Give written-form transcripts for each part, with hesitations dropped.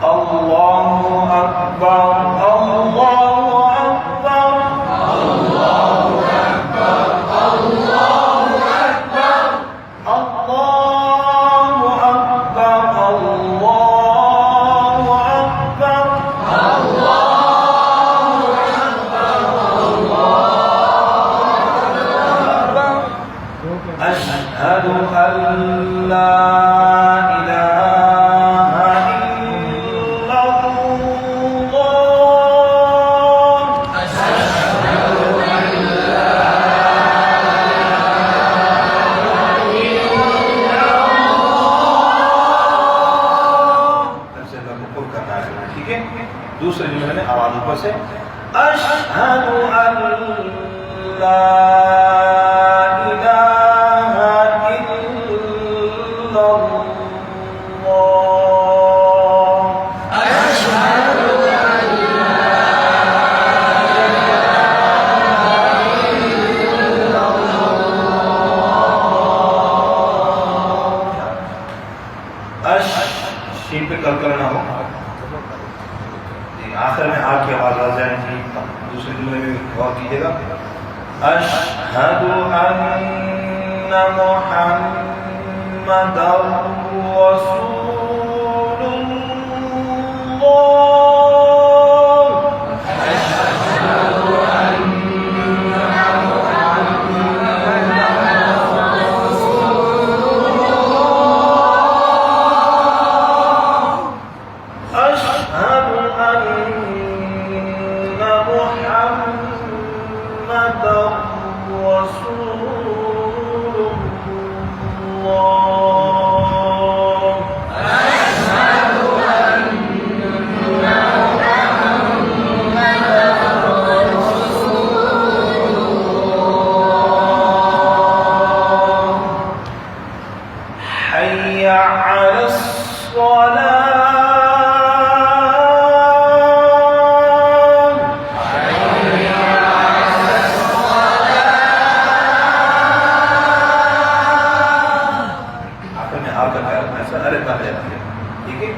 अल्लाहु अकबर, अल्लाहु अकबर, अल्लाहु अकबर, अल्लाहु अकबर, अल्लाहु अकबर, अल्लाहु अकबर, अल्लाहु अकबर, अशहदु अल्ला दूसरे जुमले में आवाज ऊपर से अशहदु अल्ला इलाहा इल्लल्लाह, अशहदु अल्ला इलाहा इल्लल्लाह। अश शीन पे कल करना हो, आखिर में आ की आवाज आ जाएगी। दूसरे जुमले में गौर कीजिएगा। अशहदु अन्ना मुहम्मदर रसूलुल्लाह, अशहदु अन्ना मुहम्मदर रसूलुल्लाह, अशहदु ठीक है।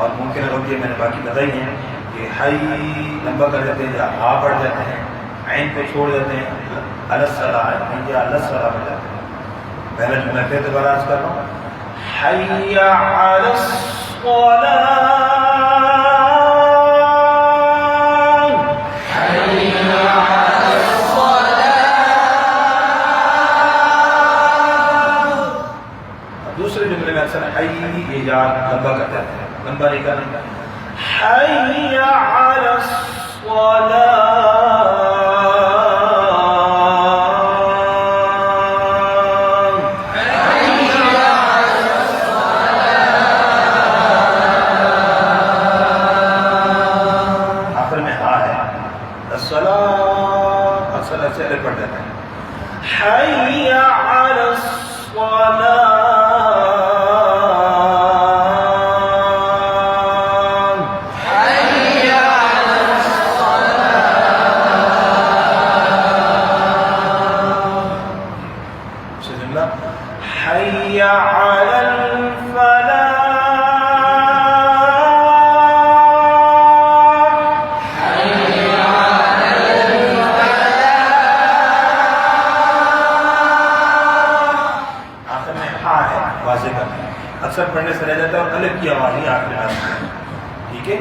और मुमकिन है मैंने बाकी बताई है कि हाई लंबा कर देते हैं या हा पढ़ जाते हैं, आइन को छोड़ देते हैं, अलसला या अलसला पढ़ जाते हैं। पहला जुमला फिर दोबारा अर्ज कर रहा हूँ, हय्या अलस्सलाह, लंबा करते हैं, लंबा नहीं करना। हय्या अलस्सलाह, हय्या अलस्सलाह। आखिर में हा है, अस्सलाह असल से अलग पढ़ जाते हैं। हय्या अलस्सलाह, हय्या अलल फलाह, हय्या अलल फलाह। आखिर में हा है, वाज़ेह करना है। अक्सर पढ़ने से रह जाता है और अलग की आवाज़ ही आखिर में आती है, ठीक है।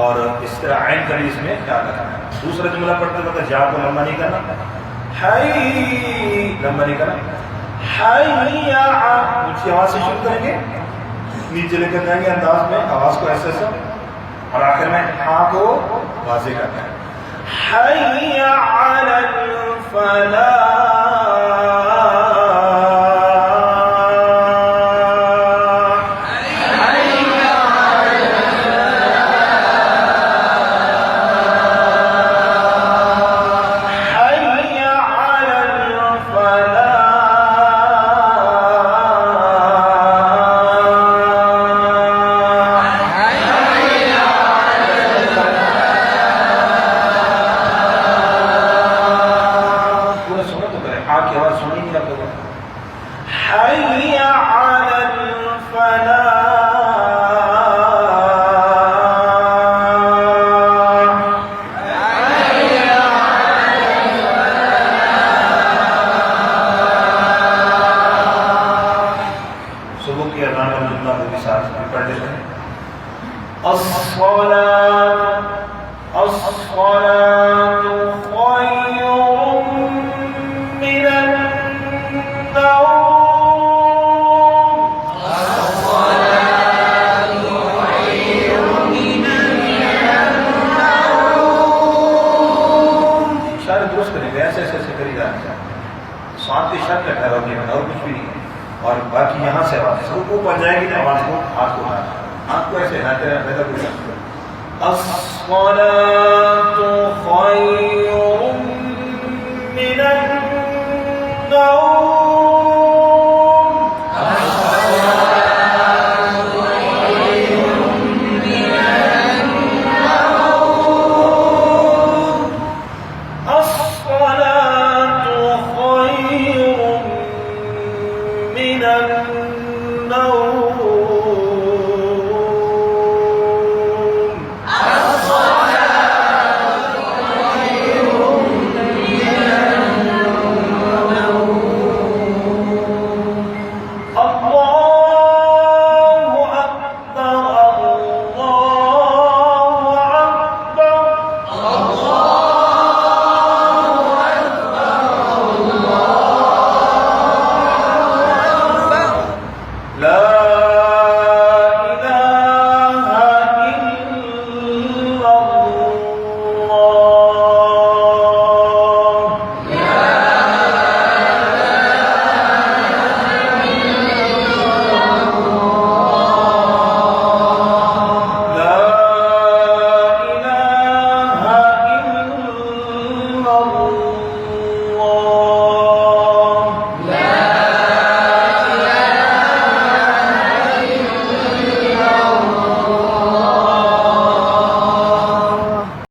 और इस तरह आइन करी इसमें क्या करना है। दूसरा जुमला पढ़ते वक्त जा को लंबा नहीं करना, हाय लंबा नहीं करना, हय्या ऊंची आवाज से शुरू करेंगे, नीचे लेकर जाएंगे अंदाज में आवाज को ऐसे ऐसे, और आखिर में हा को वाज़ेह करना है। हय्या अलल फलाह, अस्सलातु अस्सलातु खैरुम मिनन नौम। अस्सलातु खैरुम मिनन नौम। इशारे दुरुस्त करेंगे, ऐसे ऐसे ऐसे करेगा, सांस के इशारे का ठहराव नहीं, और कुछ भी नहीं। और बाकी यहाँ से आवाज रुकू पर जाएगी ना, आवाज को हाथ को हाथ को ऐसे हिलाते रहते हैं। अस्सलातु खैरुम